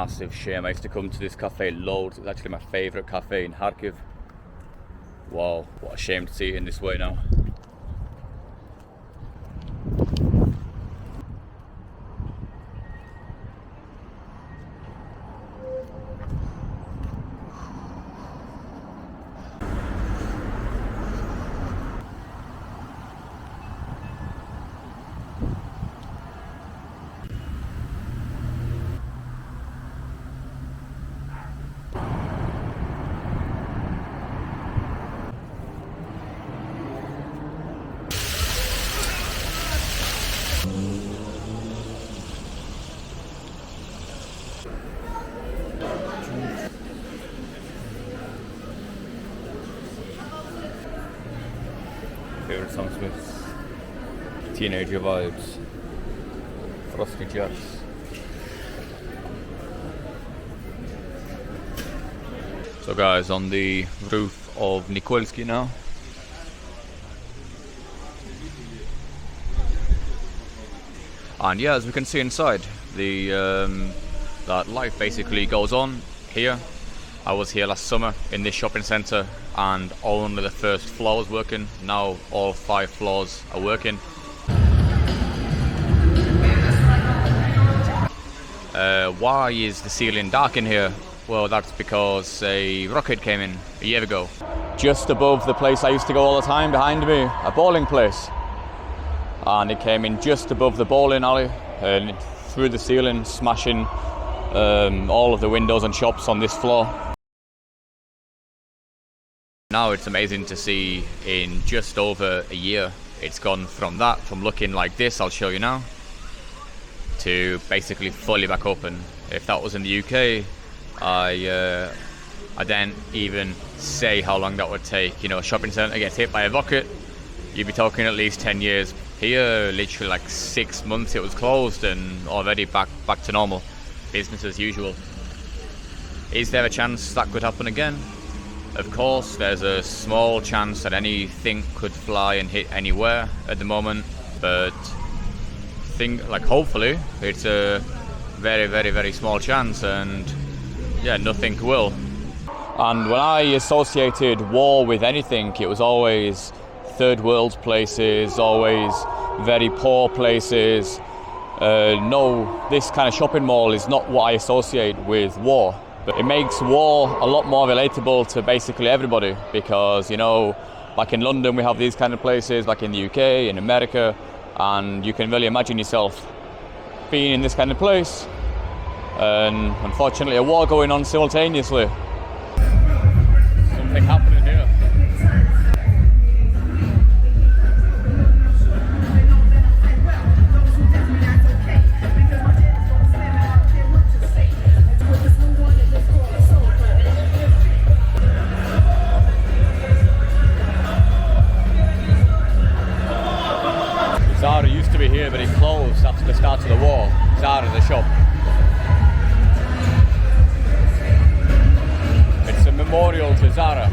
massive shame. I used to come to this cafe loads. It's actually my favourite cafe in Kharkiv. Wow, what a shame to see it in this way now. Favorite song Smiths, Teenager Vibes, Frosty Jets. So guys, on the roof of Nikolsky now. And yeah, as we can see inside, the that life basically goes on here. I was here last summer in this shopping centre and only the first floor was working. Now all 5 floors are working. Why is the ceiling dark in here? Well, that's because a rocket came in a year ago. Just above the place I used to go all the time, behind me, a bowling place. And it came in just above the bowling alley and through the ceiling, smashing all of the windows and shops on this floor. Now it's amazing to see in just over a year, it's gone from that, from looking like this, I'll show you now, to basically fully back open. If that was in the UK, I didn't even say how long that would take. You know, a shopping centre gets hit by a rocket, you'd be talking at least 10 years. Here, literally like 6 months it was closed and already back to normal. Business as usual. Is there a chance that could happen again? Of course, there's a small chance that anything could fly and hit anywhere at the moment, but hopefully it's a very, very, very small chance, and yeah, nothing will. And when I associated war with anything, it was always third world places, always very poor places. No, this kind of shopping mall is not what I associate with war. But it makes war a lot more relatable to basically everybody, because, you know, back in London we have these kind of places, back in the UK, in America, and you can really imagine yourself being in this kind of place, and unfortunately a war going on simultaneously. Something happening here. Zara used to be here, but it closed after the start of the war. Zara, the shop. It's a memorial to Zara.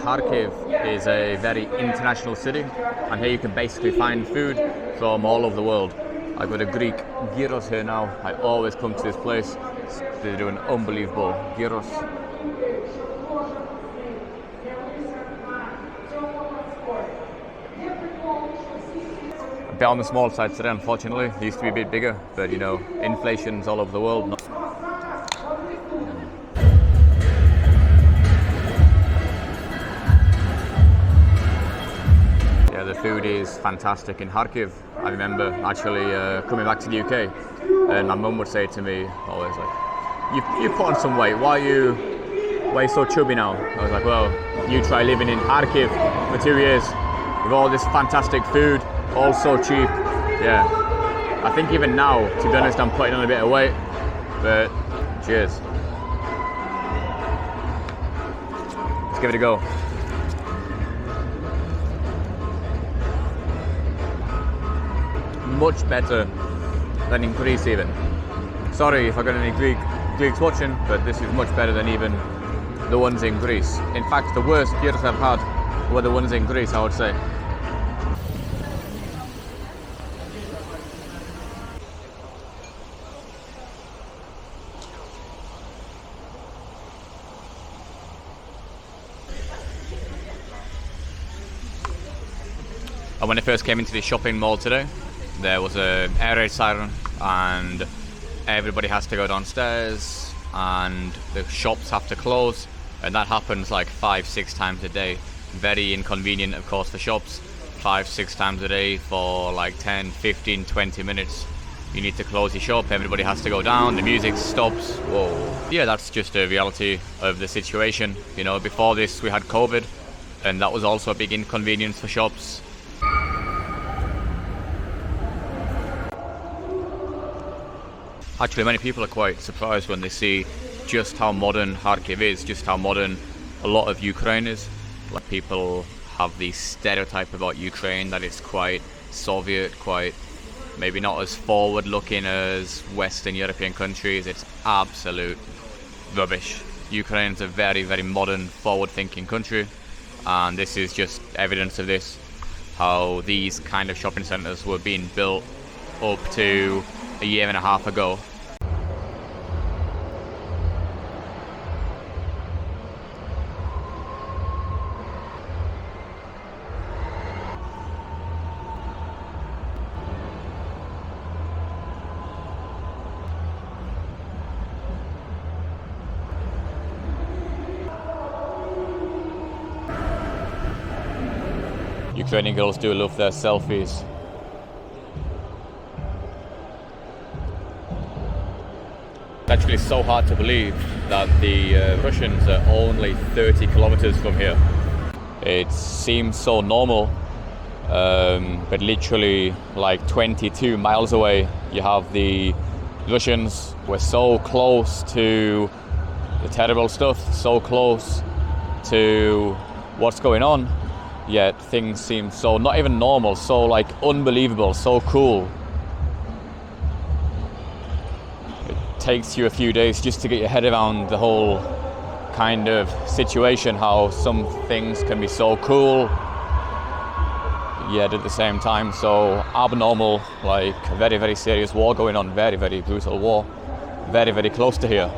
Kharkiv is a very international city, and here you can basically find food from all over the world. I've got a Greek gyros here now. I always come to this place. They do an unbelievable gyros. A bit on the small side today, unfortunately. It used to be a bit bigger, but you know, inflation's all over the world. food is fantastic in Kharkiv. I remember actually coming back to the UK, and my mum would say to me always like, "You put on some weight. Why are you so chubby now?" I was like, "Well, you try living in Kharkiv for 2 years with all this fantastic food, all so cheap." Yeah, I think even now, to be honest, I'm putting on a bit of weight. But cheers. Let's give it a go. Much better than in Greece even. Sorry if I got any Greeks watching, but this is much better than even the ones in Greece. In fact, the worst years I've had were the ones in Greece, I would say. And when I first came into the shopping mall today, there was an air raid siren and everybody has to go downstairs and the shops have to close, and that happens like 5-6 times a day. Very inconvenient, of course, for shops. 5-6 times a day for like 10, 15, 20 minutes. You need to close your shop, everybody has to go down, the music stops. Whoa. Yeah, that's just a reality of the situation. You know, before this we had COVID, and that was also a big inconvenience for shops. Actually, many people are quite surprised when they see just how modern Kharkiv is, just how modern a lot of Ukraine is. Like, people have the stereotype about Ukraine that it's quite Soviet, quite maybe not as forward-looking as Western European countries. It's absolute rubbish. Ukraine's a very, very modern, forward-thinking country, and this is just evidence of this. How these kind of shopping centres were being built up to a year and a half ago. Ukrainian girls do love their selfies. It's actually so hard to believe that the Russians are only 30 kilometers from here. It seems so normal, but literally like 22 miles away you have the Russians. We're so close to the terrible stuff, so close to what's going on, yet things seem so not even normal, so like unbelievable, so cool. Takes you a few days just to get your head around the whole kind of situation, how some things can be so cool yet at the same time so abnormal, like a very, very serious war going on, very, very brutal war, very, very close to here,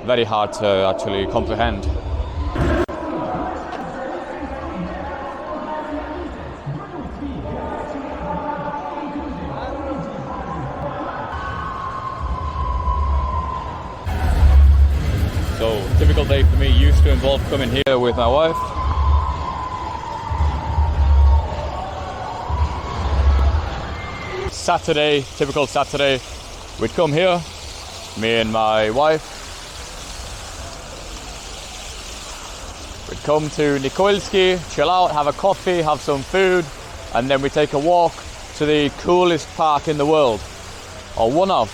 very hard to actually comprehend. So, typical day for me used to involve coming here with my wife. Saturday, typical Saturday, we'd come here, me and my wife. We'd come to Nikolsky, chill out, have a coffee, have some food, and then we take a walk to the coolest park in the world, or one of.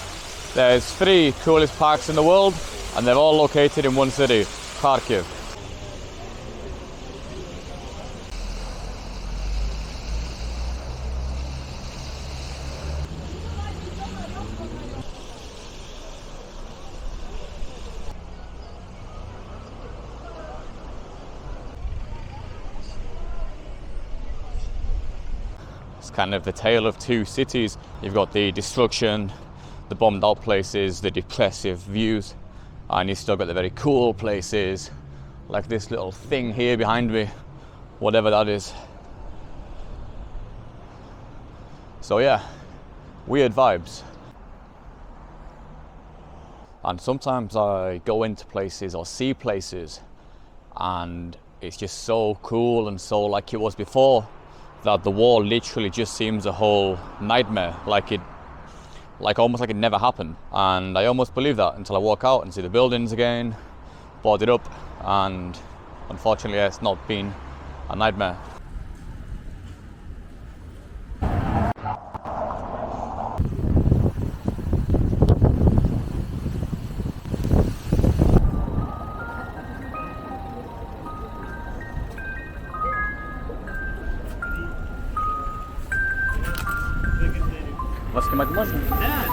There's 3 coolest parks in the world, and they're all located in one city, Kharkiv. It's kind of the tale of 2 cities. You've got the destruction, the bombed out places, the depressive views, and you've still got the very cool places, like this little thing here behind me, whatever that is. So yeah, weird vibes. And sometimes I go into places or see places and it's just so cool and so like it was before. that the war literally just seems a whole nightmare, almost like it never happened. And I almost believe that until I walk out and see the buildings again, boarded up, and unfortunately it's not been a nightmare. Was снимать можно? Да.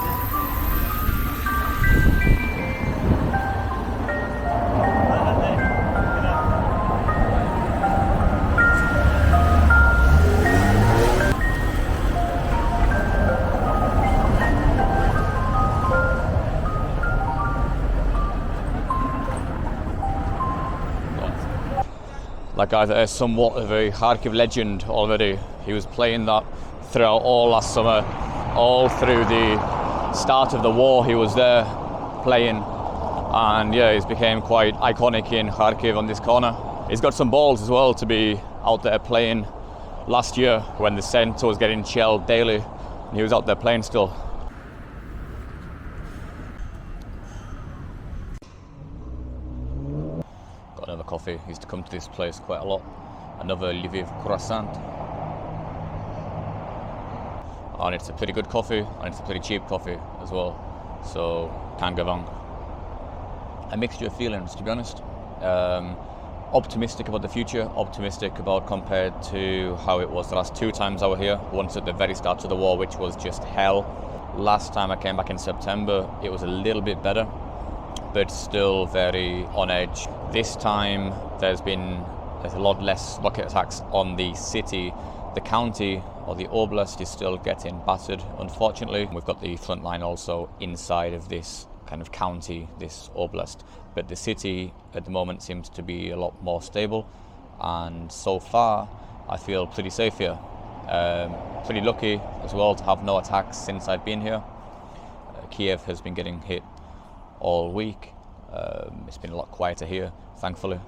That guy there is somewhat of a Kharkiv legend already. He was playing that throughout all last summer, all through the start of the war. He was there playing, and yeah, he's became quite iconic in Kharkiv on this corner. He's got some balls as well to be out there playing last year when the centre was getting shelled daily, and he was out there playing still. Got another coffee. He used to come to this place quite a lot. Another Lviv croissant. And it's a pretty good coffee, and it's a pretty cheap coffee as well, so can't go wrong. A mixture of feelings, to be honest. Optimistic about the future, optimistic about compared to how it was the last two times I were here. Once at the very start of the war, which was just hell. Last time I came back in September, it was a little bit better, but still very on edge. This time there's a lot less rocket attacks on the city. The county or the oblast is still getting battered, unfortunately. We've got the front line also inside of this kind of county, this oblast. But the city at the moment seems to be a lot more stable, and so far I feel pretty safe here. Pretty lucky as well to have no attacks since I've been here. Kiev has been getting hit all week. It's been a lot quieter here, thankfully.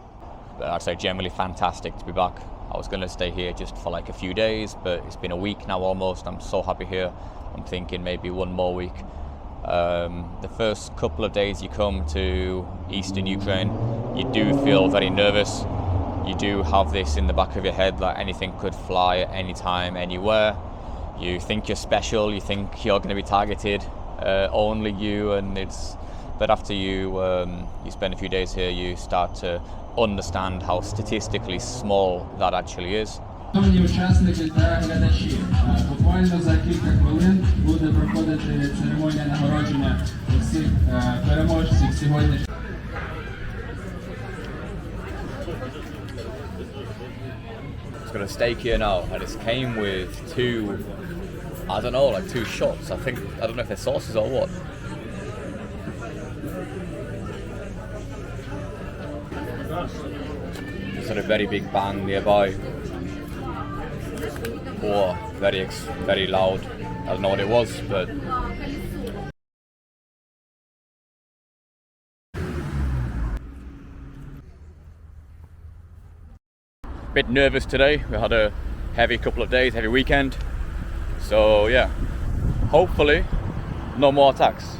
But I'd say generally fantastic to be back. I was going to stay here just for like a few days, but it's been a week now almost. I'm so happy here. I'm thinking maybe one more week. The first couple of days you come to eastern Ukraine, you do feel very nervous. You do have this in the back of your head that anything could fly at any time, anywhere. You think you're special, you think you're going to be targeted, only you, and it's. But after you spend a few days here, you start to understand how statistically small that actually is. Шановні учасники та глядачі, буквально за кілька хвилин буде проходити церемонія нагородження усіх переможців сьогоднішнього. It's got a steak here now, and it came with two shots. I don't know if they're sauces or what. Just had a very big bang nearby. Oh, very loud. I don't know what it was, but bit nervous today. We had a heavy couple of days, heavy weekend. So yeah, hopefully no more attacks.